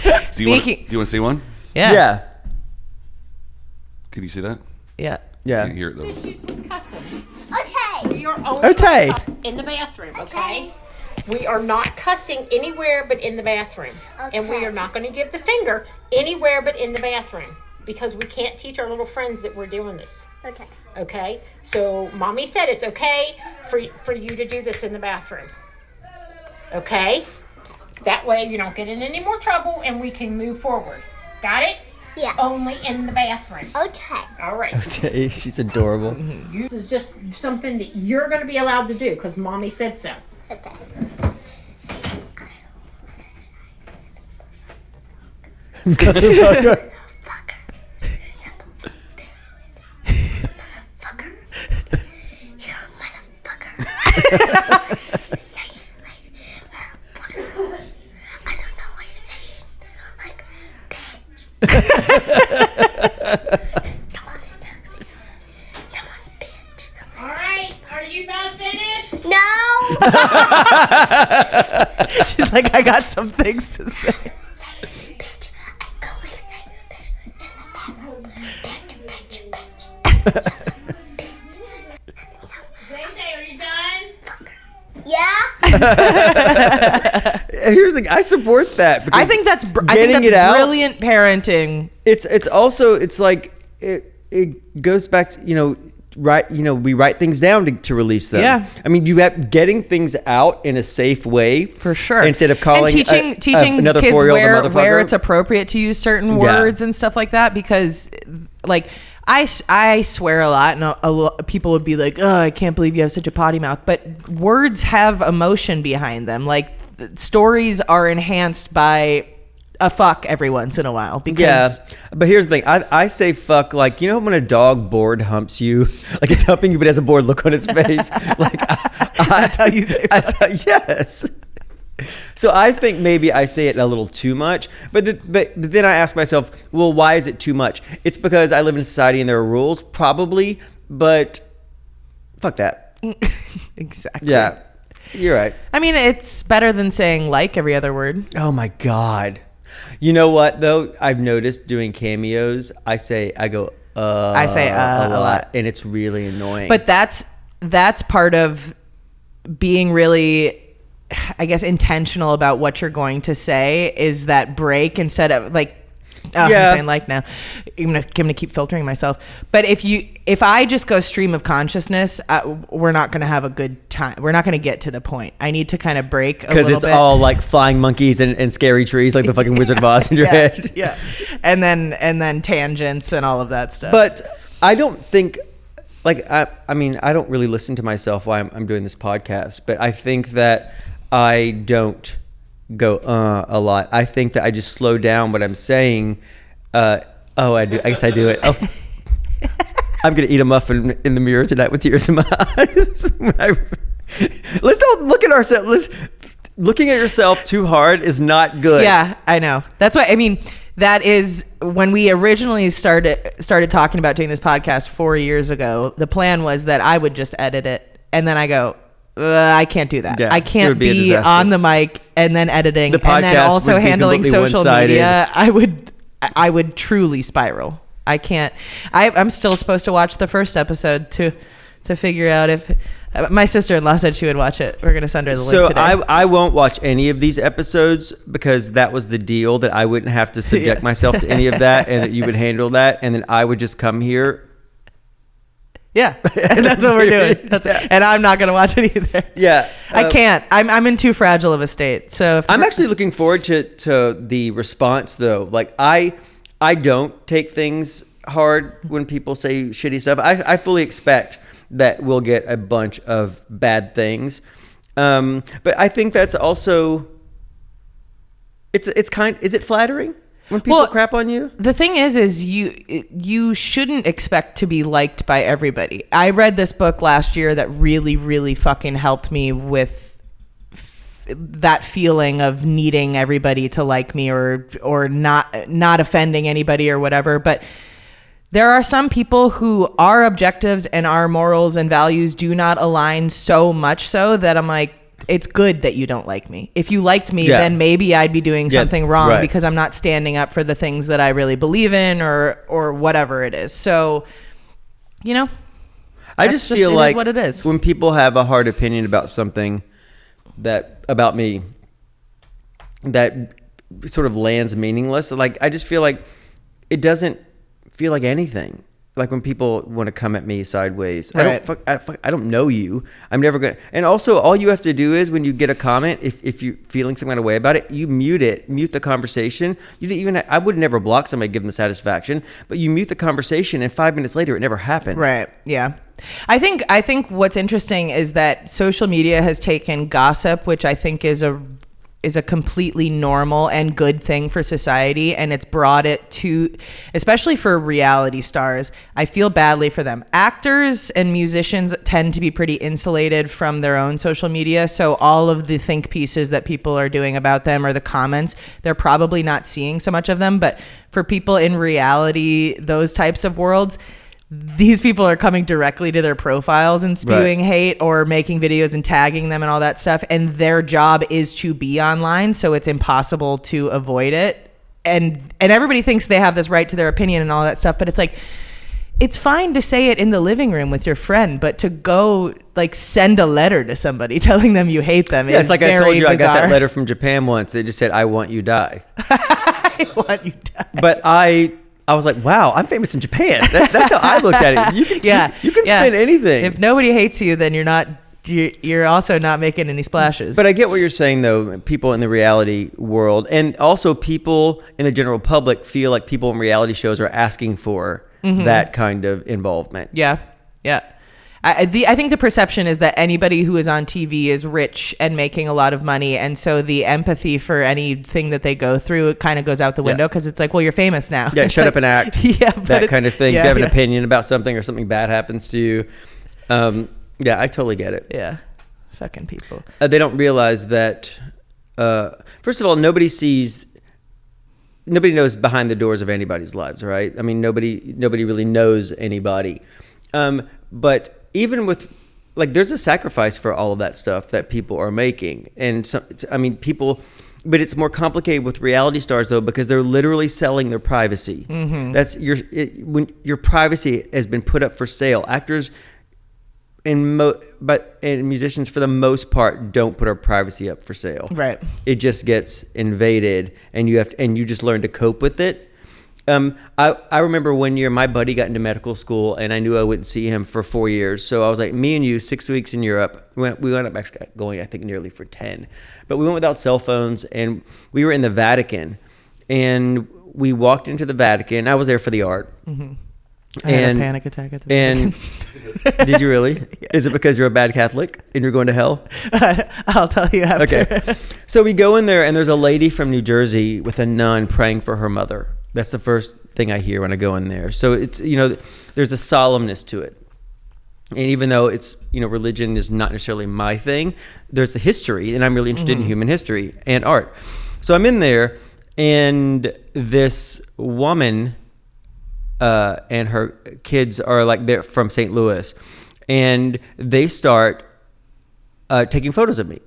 Do you want Speaking- to see one? Yeah. Yeah. Can you see that? Yeah. Yeah. Can't hear it though. Issues with cussing. Okay. We are only Okay. cuss in the bathroom, okay? We are not cussing anywhere but in the bathroom. And we Okay. are not going to give the finger anywhere but in the bathroom because we can't teach our little friends that we're doing this. Okay. Okay? So mommy said it's okay for you to do this in the bathroom. Okay? That way you don't get in any more trouble and we can move forward. Got it? Yeah. Only in the bathroom. Okay. All right. Okay, she's adorable. This is just something that you're going to be allowed to do because mommy said so. Okay. All right. Are you about finished? No. She's like, I got some things to say. Bitch. I always say bitch in the bathroom. Bitch, bitch, bitch. Zay, are you done? Yeah. Here's the thing. I support that. I think that's Getting it out- brilliant parenting. It's also it's like it goes back to we write things down to release them. Yeah. I mean, you have getting things out in a safe way For sure. instead of calling and teaching another kids 4-year-old where motherfucker. it's appropriate to use certain Yeah. words and stuff like that, because like I swear a lot, and a lot, people would be like, oh, I can't believe you have such a potty mouth, but words have emotion behind them. Like stories are enhanced by a fuck every once in a while, because Yeah, but here's the thing. I say fuck like, you know when a dog bored humps you, like it's humping you but has a bored look on its face. Like That's how you say fuck. Yes. So I think maybe I say it a little too much, but then I ask myself, well, why is it too much? It's because I live in a society and there are rules, probably, but fuck that. Exactly. Yeah, you're right. I mean, it's better than saying like every other word. Oh my God. You know what though? I've noticed doing cameos, I say a lot, and it's really annoying. But that's part of being really, I guess, intentional about what you're going to say, is that break instead of like, Yeah. I'm saying like now, I'm gonna keep filtering myself. But if I just go stream of consciousness, we're not gonna have a good time. We're not gonna get to the point. I need to kind of break a because little it's bit. all like flying monkeys and scary trees, like the fucking Wizard of Oz in your head. Yeah, and then tangents and all of that stuff. But I don't think, like, I mean, I don't really listen to myself while I'm doing this podcast, but I think that I don't go a lot. I think that I just slow down what I'm saying. I do. I guess I do it. Oh. I'm gonna eat a muffin in the mirror tonight with tears in my eyes. Let's don't look at ourselves. Looking at yourself too hard is not good. Yeah, I know. That's why, I mean, that is when we originally started talking about doing this podcast 4 years ago. The plan was that I would just edit it, and then I go, I can't do that. Yeah, I it can't would be a be disaster. on the mic and then editing The and then podcast also would be handling completely social one-sided. media. I would truly spiral. I can't. I'm still supposed to watch the first episode to figure out if my sister-in-law said she would watch it. We're gonna send her the link So today. I won't watch any of these episodes because that was the deal, that I wouldn't have to subject myself to any of that, and that you would handle that, and then I would just come here. Yeah, and that's what we're doing. And I'm not gonna watch it either. Yeah, I can't. I'm in too fragile of a state. So if I'm actually looking forward to the response, though. Like I don't take things hard when people say shitty stuff. I fully expect that we'll get a bunch of bad things, but I think that's also it's is it flattering when people crap on you? The thing is you shouldn't expect to be liked by everybody. I read this book last year that really, really fucking helped me with that feeling of needing everybody to like me or not offending anybody or whatever. But there are some people who our objectives and our morals and values do not align so much so that I'm like, it's good that you don't like me. If you liked me, then maybe I'd be doing something wrong because I'm not standing up for the things that I really believe in or whatever it is. So, I just feel like it is what it is. When people have a hard opinion about something about me that sort of lands meaningless, like I just feel like it doesn't feel like anything. Like when people want to come at me sideways, right. I don't know you. I'm never gonna. And also, all you have to do is when you get a comment, if you're feeling some kind of way about it, you mute the conversation. You didn't even. I would never block somebody, give them satisfaction, but you mute the conversation, and 5 minutes later, it never happened. Right. Yeah. I think what's interesting is that social media has taken gossip, which I think is a completely normal and good thing for society, and it's brought it to, especially for reality stars. I feel badly for them. Actors and musicians tend to be pretty insulated from their own social media, so all of the think pieces that people are doing about them or the comments, they're probably not seeing so much of them. But for people in reality, those types of worlds, these people are coming directly to their profiles and spewing hate or making videos and tagging them and all that stuff. And their job is to be online. So it's impossible to avoid it. And everybody thinks they have this right to their opinion and all that stuff. But it's like, it's fine to say it in the living room with your friend, but to go like send a letter to somebody telling them you hate them is it's like very I told you, bizarre. I got that letter from Japan once. They just said, "I want you die." I want you die. But I was like, wow, I'm famous in Japan. That's how I looked at it. You can spin anything. If nobody hates you, then you're also not making any splashes. But I get what you're saying, though. People in the reality world, and also people in the general public, feel like people in reality shows are asking for that kind of involvement. Yeah. I think the perception is that anybody who is on TV is rich and making a lot of money, and so the empathy for anything that they go through, it kind of goes out the window because it's like, well, you're famous now. Yeah, it's shut like, up and act. Yeah, that kind of thing. Yeah, if you have an yeah. opinion about something or something bad happens to you, yeah, I totally get it. Yeah, fucking people. They don't realize that. First of all, nobody knows behind the doors of anybody's lives, right? I mean, nobody really knows anybody. But even with, like, there's a sacrifice for all of that stuff that people are making. And people, but it's more complicated with reality stars, though, because they're literally selling their privacy. Mm-hmm. When your privacy has been put up for sale. Actors and musicians, for the most part, don't put our privacy up for sale. Right. It just gets invaded, and you just learn to cope with it. I remember one year my buddy got into medical school, and I knew I wouldn't see him for 4 years. So I was like, me and you, 6 weeks in Europe. We wound up actually going, I think, nearly for 10. But we went without cell phones, and we were in the Vatican. And we walked into the Vatican. I was there for the art. Mm-hmm. I had a panic attack at the Vatican. Did you really? Yeah. Is it because you're a bad Catholic and you're going to hell? I'll tell you after. Okay. So we go in there, and there's a lady from New Jersey with a nun praying for her mother. That's the first thing I hear when I go in there. So it's, there's a solemnness to it. And even though it's, religion is not necessarily my thing, there's the history, and I'm really interested in human history and art. So I'm in there, and this woman and her kids are like, they're from St. Louis, and they start taking photos of me.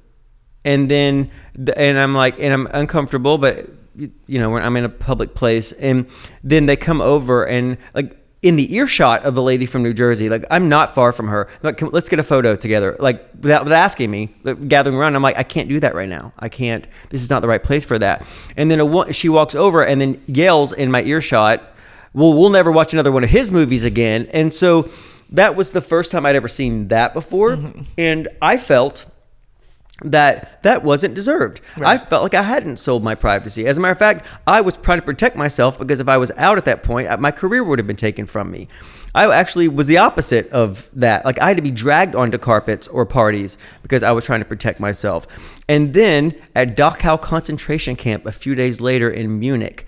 And then, and I'm like, and I'm uncomfortable, but when I'm in a public place, and then they come over and like in the earshot of the lady from New Jersey, like I'm not far from her. Like, let's get a photo together. Like without asking me, like, gathering around. I'm like, I can't do that right now. I can't. This is not the right place for that. And then she walks over and then yells in my earshot, "Well, we'll never watch another one of his movies again." And so that was the first time I'd ever seen that before, and I felt that wasn't deserved. Right. I felt like I hadn't sold my privacy. As a matter of fact, I was trying to protect myself because if I was out at that point, my career would have been taken from me. I actually was the opposite of that. Like I had to be dragged onto carpets or parties because I was trying to protect myself. And then at Dachau concentration camp a few days later in Munich,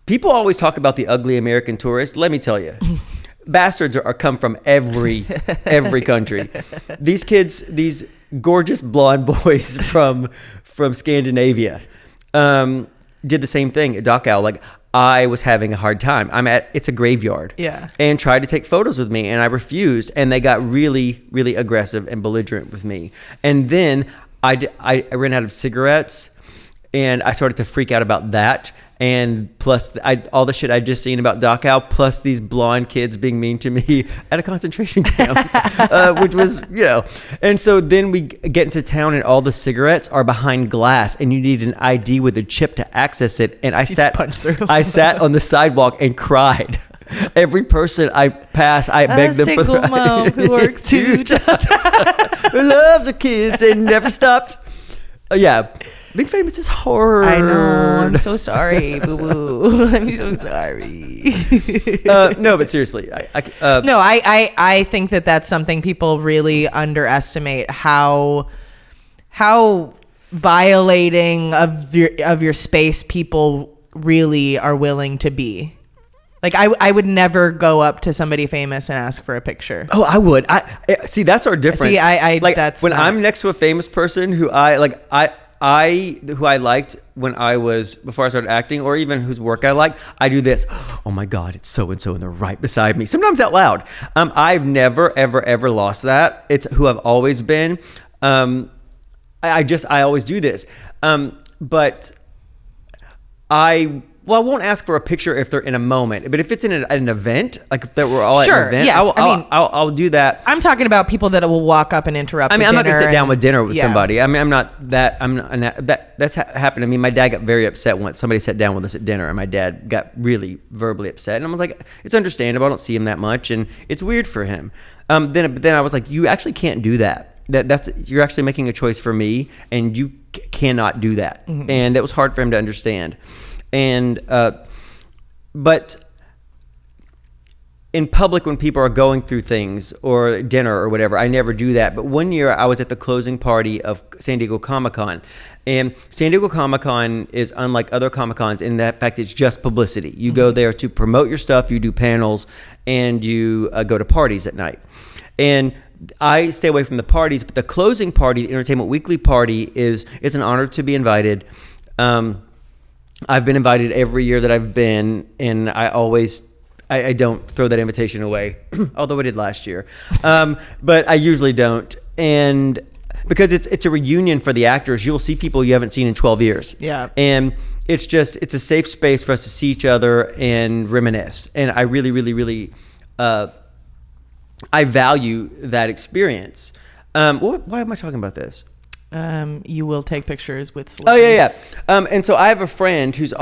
people always talk about the ugly American tourist. Let me tell you. Bastards are come from every country. These kids, these gorgeous blonde boys from Scandinavia, did the same thing at Dachau. Like I was having a hard time. It's a graveyard. Yeah. And tried to take photos with me, and I refused. And they got really, really aggressive and belligerent with me. And then I ran out of cigarettes, and I started to freak out about that. And plus all the shit I'd just seen about Dachau, plus these blonde kids being mean to me at a concentration camp, which was, and so then we get into town and all the cigarettes are behind glass and you need an ID with a chip to access it. And I sat on the sidewalk and cried. Every person I pass, I beg them for the single mom who works 2 jobs. Who loves her kids and never stopped. Yeah. Being famous is hard. I know. I'm so sorry, boo boo. I'm so sorry. No, but seriously, I think that's something people really underestimate how violating of your space people really are willing to be. Like I would never go up to somebody famous and ask for a picture. Oh, I would. See, that's our difference. See, I'm next to a famous person who I liked when before I started acting, or even whose work I like, I do this. Oh my God, it's so and so, and they're right beside me. Sometimes out loud. I've never ever lost that. It's who I've always been. I always do this. But I won't ask for a picture if they're in a moment, but if it's in an event, like if we're all at an event, yes. I'll do that. I'm talking about people that will walk up and interrupt. I'm not going to sit down with dinner with somebody. I'm not that. That's happened to me. My dad got very upset once somebody sat down with us at dinner, and my dad got really verbally upset. And I was like, it's understandable. I don't see him that much, and it's weird for him. Then I was like, you actually can't do that. You're actually making a choice for me, and you cannot do that. Mm-hmm. And it was hard for him to understand. And but in public, when people are going through things or dinner or whatever, I never do that. But one year I was at the closing party of San Diego Comic-Con, and San Diego Comic-Con is unlike other Comic-Cons in that fact it's just publicity. You go there to promote your stuff, you do panels, and you go to parties at night. And I stay away from the parties, but the closing party, the Entertainment Weekly party, it's an honor to be invited. I've been invited every year that I've been, and I don't throw that invitation away, although I did last year. But I usually don't. And because it's a reunion for the actors, you'll see people you haven't seen in 12 years. Yeah. And it's a safe space for us to see each other and reminisce. And I really, really, really, I value that experience. Why am I talking about this? You will take pictures with celebrities. Oh yeah. And so I have a friend is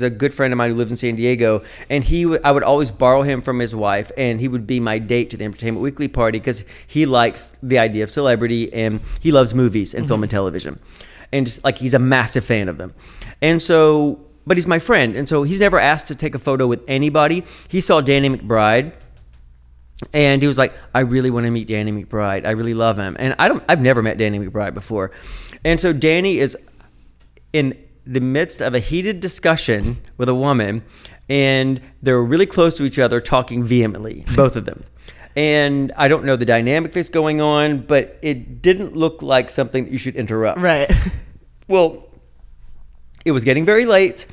a good friend of mine who lives in San Diego, and I would always borrow him from his wife, and he would be my date to the Entertainment Weekly party because he likes the idea of celebrity and he loves movies and film and television, and just like he's a massive fan of them, and so. But he's my friend, and so he's never asked to take a photo with anybody. He saw Danny McBride. And he was like, I really want to meet Danny McBride. I really love him. And I've never met Danny McBride before. And so Danny is in the midst of a heated discussion with a woman, and they're really close to each other, talking vehemently, both of them. And I don't know the dynamic that's going on, but it didn't look like something that you should interrupt. Right. Well, it was getting very late.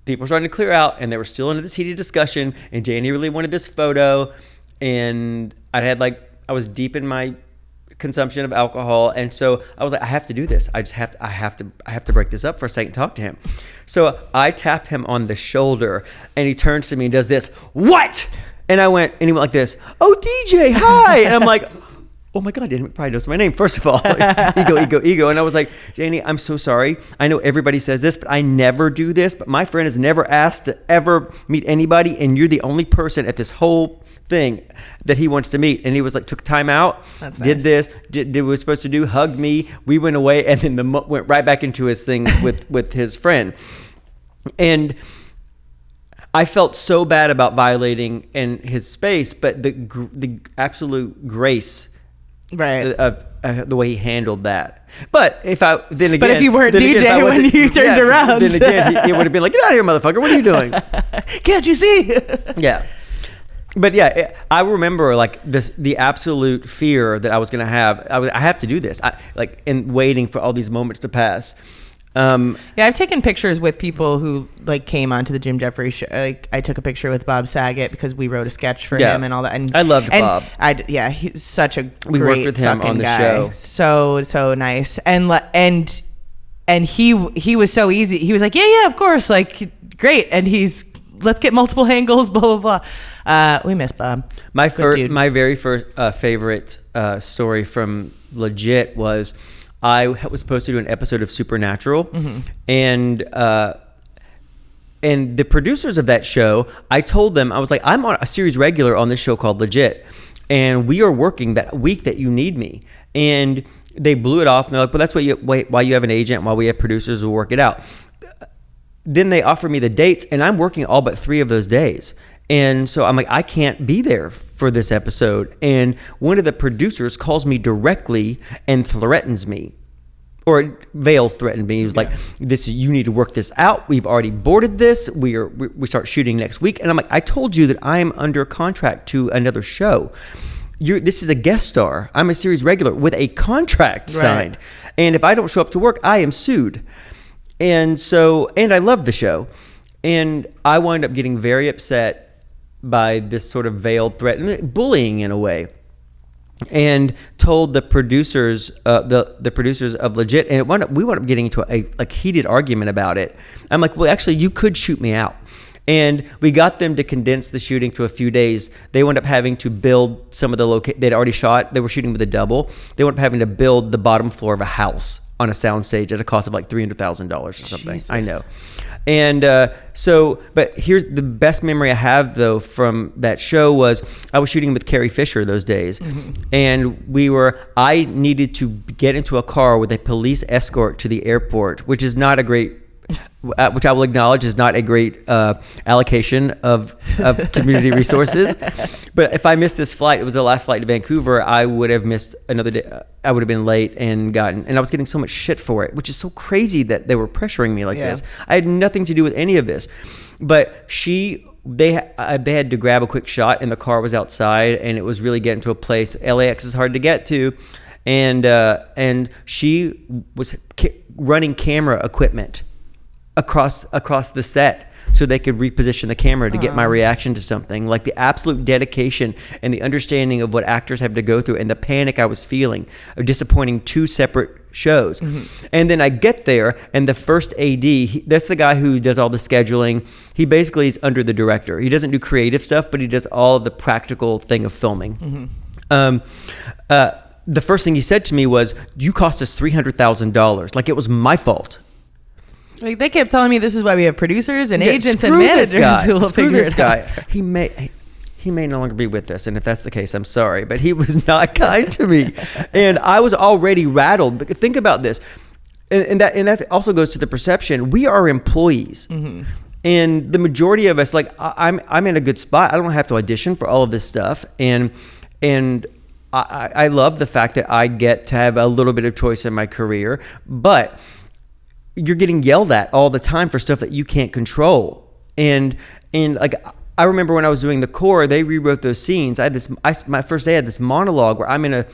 People were starting to clear out, and they were still into this heated discussion, and Danny really wanted this photo. And I was deep in my consumption of alcohol, and so I was like, I have to do this. I have to break this up for a second, talk to him. So I tap him on the shoulder, and he turns to me and does this. What? And he went like this. Oh, DJ, hi. And I'm like, oh my God, he probably knows my name, first of all. Ego. And I was like, Janie, I'm so sorry. I know everybody says this, but I never do this. But my friend has never asked to ever meet anybody, and you're the only person at this whole thing that he wants to meet. And he was like, took time out, That's did nice. this, did what he was supposed to do, hugged me. We went away, and then went right back into his thing with his friend. And I felt so bad about violating in his space, but the absolute grace Right. of the way he handled that. But if you weren't DJ when you turned around, then again he would have been like, get out of here, motherfucker, what are you doing? Can't you see? Yeah. But yeah, I remember like the absolute fear that I was going to have. I have to do this. And waiting for all these moments to pass. Yeah, I've taken pictures with people who like came onto the Jim Jeffries show. Like I took a picture with Bob Saget because we wrote a sketch for him and all that. And I loved Bob. He's such a We great worked with him fucking on the guy. show. So nice. And he was so easy. He was like, yeah, of course, like great. And let's get multiple angles, blah blah blah. We miss Bob. My very first favorite story from Legit was I was supposed to do an episode of Supernatural, and the producers of that show, I told them, I was like, I'm on a series regular on this show called Legit, and we are working that week that you need me. And they blew it off, and they're like, well, that's why you have an agent, while we have producers who work it out. Then they offer me the dates, and I'm working all but 3 of those days. And so I'm like, I can't be there for this episode. And one of the producers calls me directly and threatens me. Or Vale threatened me. He was like, you need to work this out. We've already boarded this. We start shooting next week. And I'm like, I told you that I'm under contract to another show. This is a guest star. I'm a series regular with a contract signed. And if I don't show up to work, I am sued. And I love the show. And I wound up getting very upset by this sort of veiled threat and bullying in a way, and told the producers, the producers of Legit, and we wound up getting into a heated argument about it. I'm like, well, actually, you could shoot me out. And we got them to condense the shooting to a few days. They wound up having to build some of the they'd already shot. They were shooting with a double. They wound up having to build the bottom floor of a house on a soundstage at a cost of like $300,000 or something. Jesus. I know. And but here's the best memory I have though from that show was I was shooting with Carrie Fisher those days, and I needed to get into a car with a police escort to the airport, which is not a great, which I will acknowledge is not a great allocation of community resources. But if I missed this flight, it was the last flight to Vancouver, I would have missed another day. I would have been late and I was getting so much shit for it, which is so crazy that they were pressuring me like this. I had nothing to do with any of this. But they had to grab a quick shot, and the car was outside, and it was really getting to a place. LAX is hard to get to. And she was running camera equipment across the set so they could reposition the camera to get my reaction to something. Like the absolute dedication and the understanding of what actors have to go through, and the panic I was feeling of disappointing 2 separate shows. And then I get there, and the first AD, that's the guy who does all the scheduling. He basically is under the director. He doesn't do creative stuff, but he does all of the practical thing of filming. The first thing he said to me was, you cost us $300,000. Like it was my fault. Like they kept telling me this is why we have producers and agents Screw and managers this guy. who will Screw figure this it guy. out. He may no longer be with us, and if that's the case, I'm sorry, but he was not kind to me, and I was already rattled. But think about this, and that also goes to the perception. We are employees, and the majority of us, like I'm in a good spot. I don't have to audition for all of this stuff, and I love the fact that I get to have a little bit of choice in my career, but you're getting yelled at all the time for stuff that you can't control. And like, I remember when I was doing the core, they rewrote those scenes. My first day I had this monologue where I'm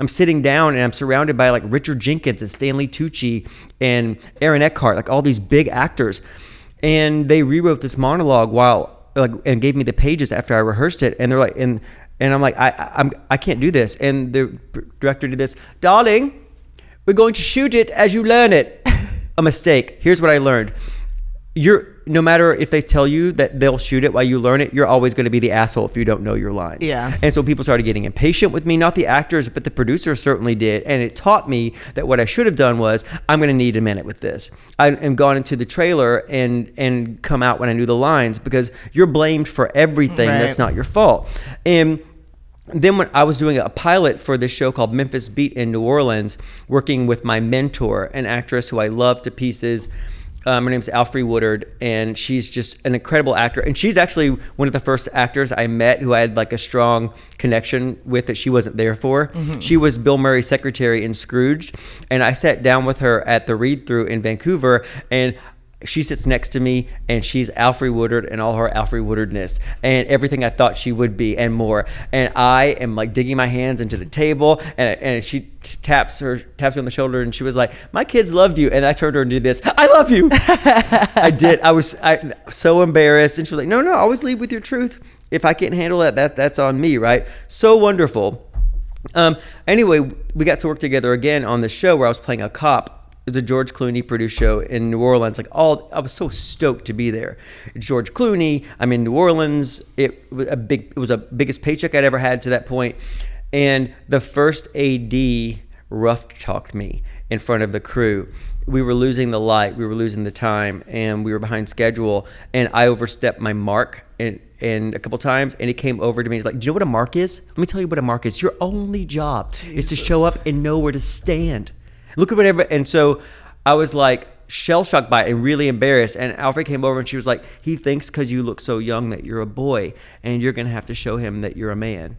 sitting down and I'm surrounded by like Richard Jenkins and Stanley Tucci and Aaron Eckhart, like all these big actors. And they rewrote this monologue and gave me the pages after I rehearsed it. And they're like, And I'm like, I can't do this. And the director did this. Darling, we're going to shoot it as you learn it. A mistake. Here's what I learned. No matter if they tell you that they'll shoot it while you learn it, you're always going to be the asshole if you don't know your lines. Yeah. And so people started getting impatient with me, not the actors, but the producers certainly did. And it taught me that what I should have done was, I'm going to need a minute with this. I am gone into the trailer and come out when I knew the lines, because you're blamed for everything that's not your fault. And then when I was doing a pilot for this show called Memphis Beat in New Orleans, working with my mentor, an actress who I love to pieces. Her name's Alfre Woodard, and she's just an incredible actor. And she's actually one of the first actors I met who I had like a strong connection with that she wasn't there for. She was Bill Murray's secretary in Scrooged, and I sat down with her at the read-through in Vancouver, and she sits next to me, and she's Alfre Woodard and all her Alfre Woodardness and everything I thought she would be and more. And I am like digging my hands into the table, and she taps me on the shoulder, and she was like, "My kids love you." And I turned her and did this. "I love you." I did. I was so embarrassed, and she was like, "No, always lead with your truth. If I can't handle that's on me, right?" So wonderful. Anyway, we got to work together again on the show where I was playing a cop. It was a George Clooney produced show in New Orleans. I was so stoked to be there. George Clooney. I'm in New Orleans. It was a biggest paycheck I'd ever had to that point. And the first AD rough talked me in front of the crew. We were losing the light. We were losing the time, and we were behind schedule. And I overstepped my mark and a couple times, and he came over to me. He's like, "Do you know what a mark is? Let me tell you what a mark is. Your only job is to show up and know where to stand. Look at whatever." And so I was like shell-shocked by it and really embarrassed. And Alfred came over, and she was like, "He thinks because you look so young that you're a boy, and you're going to have to show him that you're a man."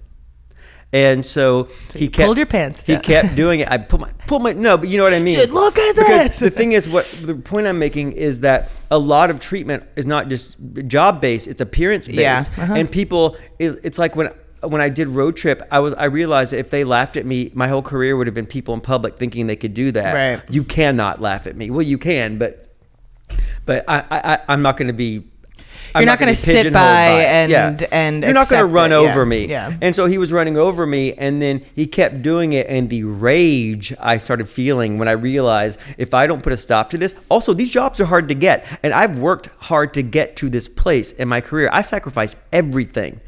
And so he kept pulled your pants down. He kept doing it. I pull my no, but you know what I mean. Said, "Look at because this." The thing is, what the point I'm making is that a lot of treatment is not just job based; it's appearance based. Yeah. And people, it's like when I did Road Trip, I realized that if they laughed at me, my whole career would have been people in public thinking they could do that. Right. You cannot laugh at me. Well, you can, but I'm not going to be. You're not going to sit by and you're not going to run over me. Yeah. And so he was running over me, and then he kept doing it, and the rage I started feeling when I realized if I don't put a stop to this. Also, these jobs are hard to get, and I've worked hard to get to this place in my career. I sacrificed everything.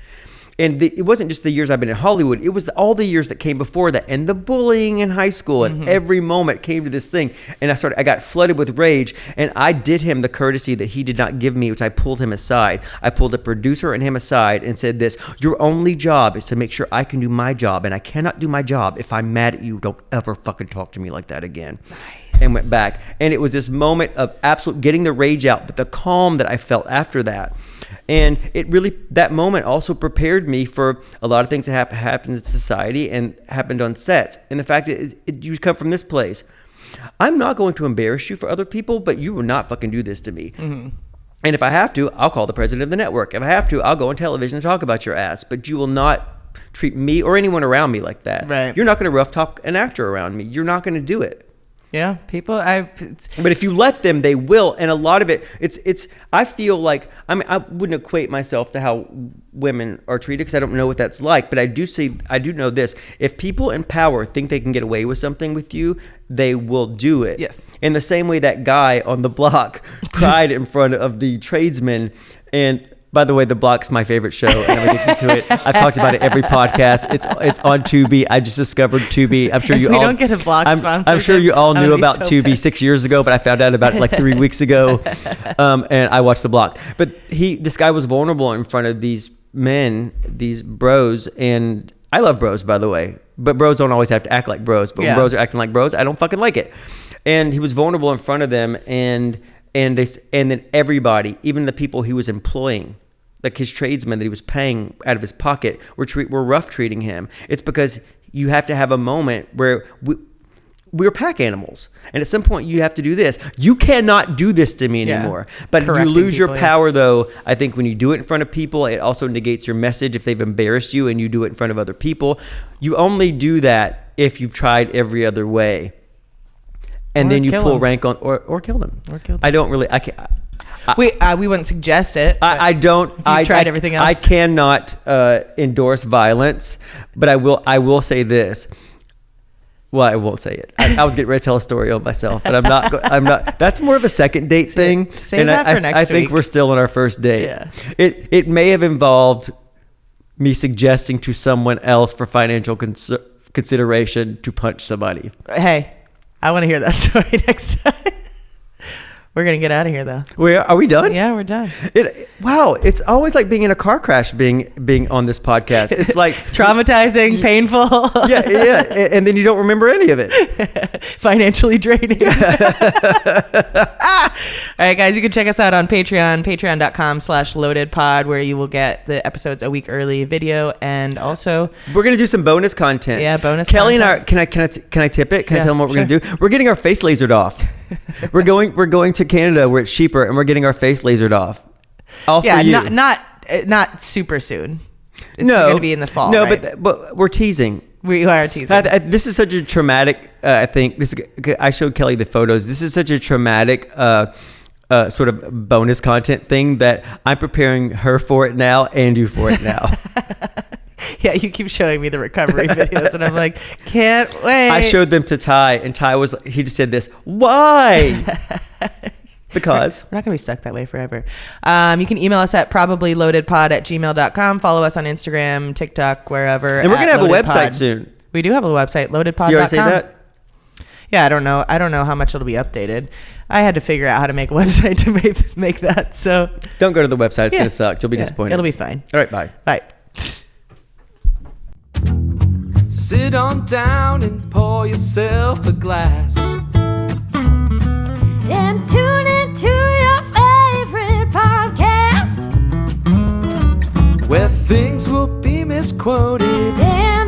And it wasn't just the years I've been in Hollywood. It was all the years that came before that, and the bullying in high school, and every moment came to this thing. And I got flooded with rage, and I did him the courtesy that he did not give me, which I pulled him aside. I pulled the producer and him aside and said this: "Your only job is to make sure I can do my job, and I cannot do my job if I'm mad at you. Don't ever fucking talk to me like that again." Nice. And went back. And it was this moment of absolute getting the rage out, but the calm that I felt after that. And it really, that moment also prepared me for a lot of things that happened in society and happened on sets. And the fact that you come from this place. I'm not going to embarrass you for other people, but you will not fucking do this to me. Mm-hmm. And if I have to, I'll call the president of the network. If I have to, I'll go on television and talk about your ass. But you will not treat me or anyone around me like that. Right. You're not going to rough talk an actor around me. You're not going to do it. Yeah, people. But if you let them, they will. And a lot of it, I feel like, I mean, I wouldn't equate myself to how women are treated because I don't know what that's like. But I do know this: if people in power think they can get away with something with you, they will do it. Yes. In the same way that guy on the block cried in front of the tradesman. And by the way, The Block's my favorite show, and I'm addicted to it. I've talked about it every podcast. It's on Tubi. I just discovered Tubi. I'm sure if you we all don't get a Block sponsor. I'm sure you all knew about Tubi 6 years ago, but I found out about it like 3 weeks ago, and I watched The Block. But this guy was vulnerable in front of these men, these bros, and I love bros, by the way. But bros don't always have to act like bros. But when bros are acting like bros, I don't fucking like it. And he was vulnerable in front of them, and then everybody, even the people he was employing, like his tradesmen that he was paying out of his pocket, were rough treating him. It's because you have to have a moment where we're pack animals, and at some point you have to do this. You cannot do this to me anymore. But correcting you lose people, your power, though. I think when you do it in front of people, it also negates your message if they've embarrassed you and you do it in front of other people. You only do that if you've tried every other way. And then you pull rank on, or kill them. Or kill them. I don't really, I can't. We wouldn't suggest it. I don't. I tried everything else. I cannot endorse violence, but I will say this. Well, I won't say it. I was getting ready to tell a story on myself, but I'm not. I'm not. That's more of a second date thing. Save that for next I think week. we're still on our first date. Yeah. It may have involved me suggesting to someone else for financial consideration to punch somebody. Hey, I want to hear that story next time. We're gonna get out of here though. Are we done? Yeah, we're done. Wow, it's always like being in a car crash being on this podcast. It's like Traumatizing, painful. yeah, and then you don't remember any of it. Financially draining. All right, guys, you can check us out on Patreon, patreon.com/loadedpod, where you will get the episodes a week early video, and also We're gonna do some bonus content. Yeah, bonus Kelly content. and can I tip it? Can I Yeah, tell them what we're sure. gonna do? We're getting our face lasered off. We're going to Canada where it's cheaper, and we're getting our face lasered off. All yeah, for you. not super soon. It's No, gonna be in the fall. No, right? but we're teasing. We are teasing. This is such a traumatic. I think this. I showed Kelly the photos. This is such a traumatic sort of bonus content thing that I'm preparing her for it now and you for it now. Yeah, you keep showing me the recovery videos, and I'm like, can't wait. I showed them to Ty, and Ty he just said this. Why? Because we're not going to be stuck that way forever. You can email us at probablyloadedpod@gmail.com. Follow us on Instagram, TikTok, wherever. And we're going to have a website _pod. soon. We do have a website, loadedpod.com. Do you already say that? Yeah, I don't know. I don't know how much it'll be updated. I had to figure out how to make a website to make that. So Don't go to the website. It's Yeah. going to suck. You'll be disappointed. It'll be fine. All right, bye. Bye. Sit on down and pour yourself a glass. Then tune into your favorite podcast. Where things will be misquoted. And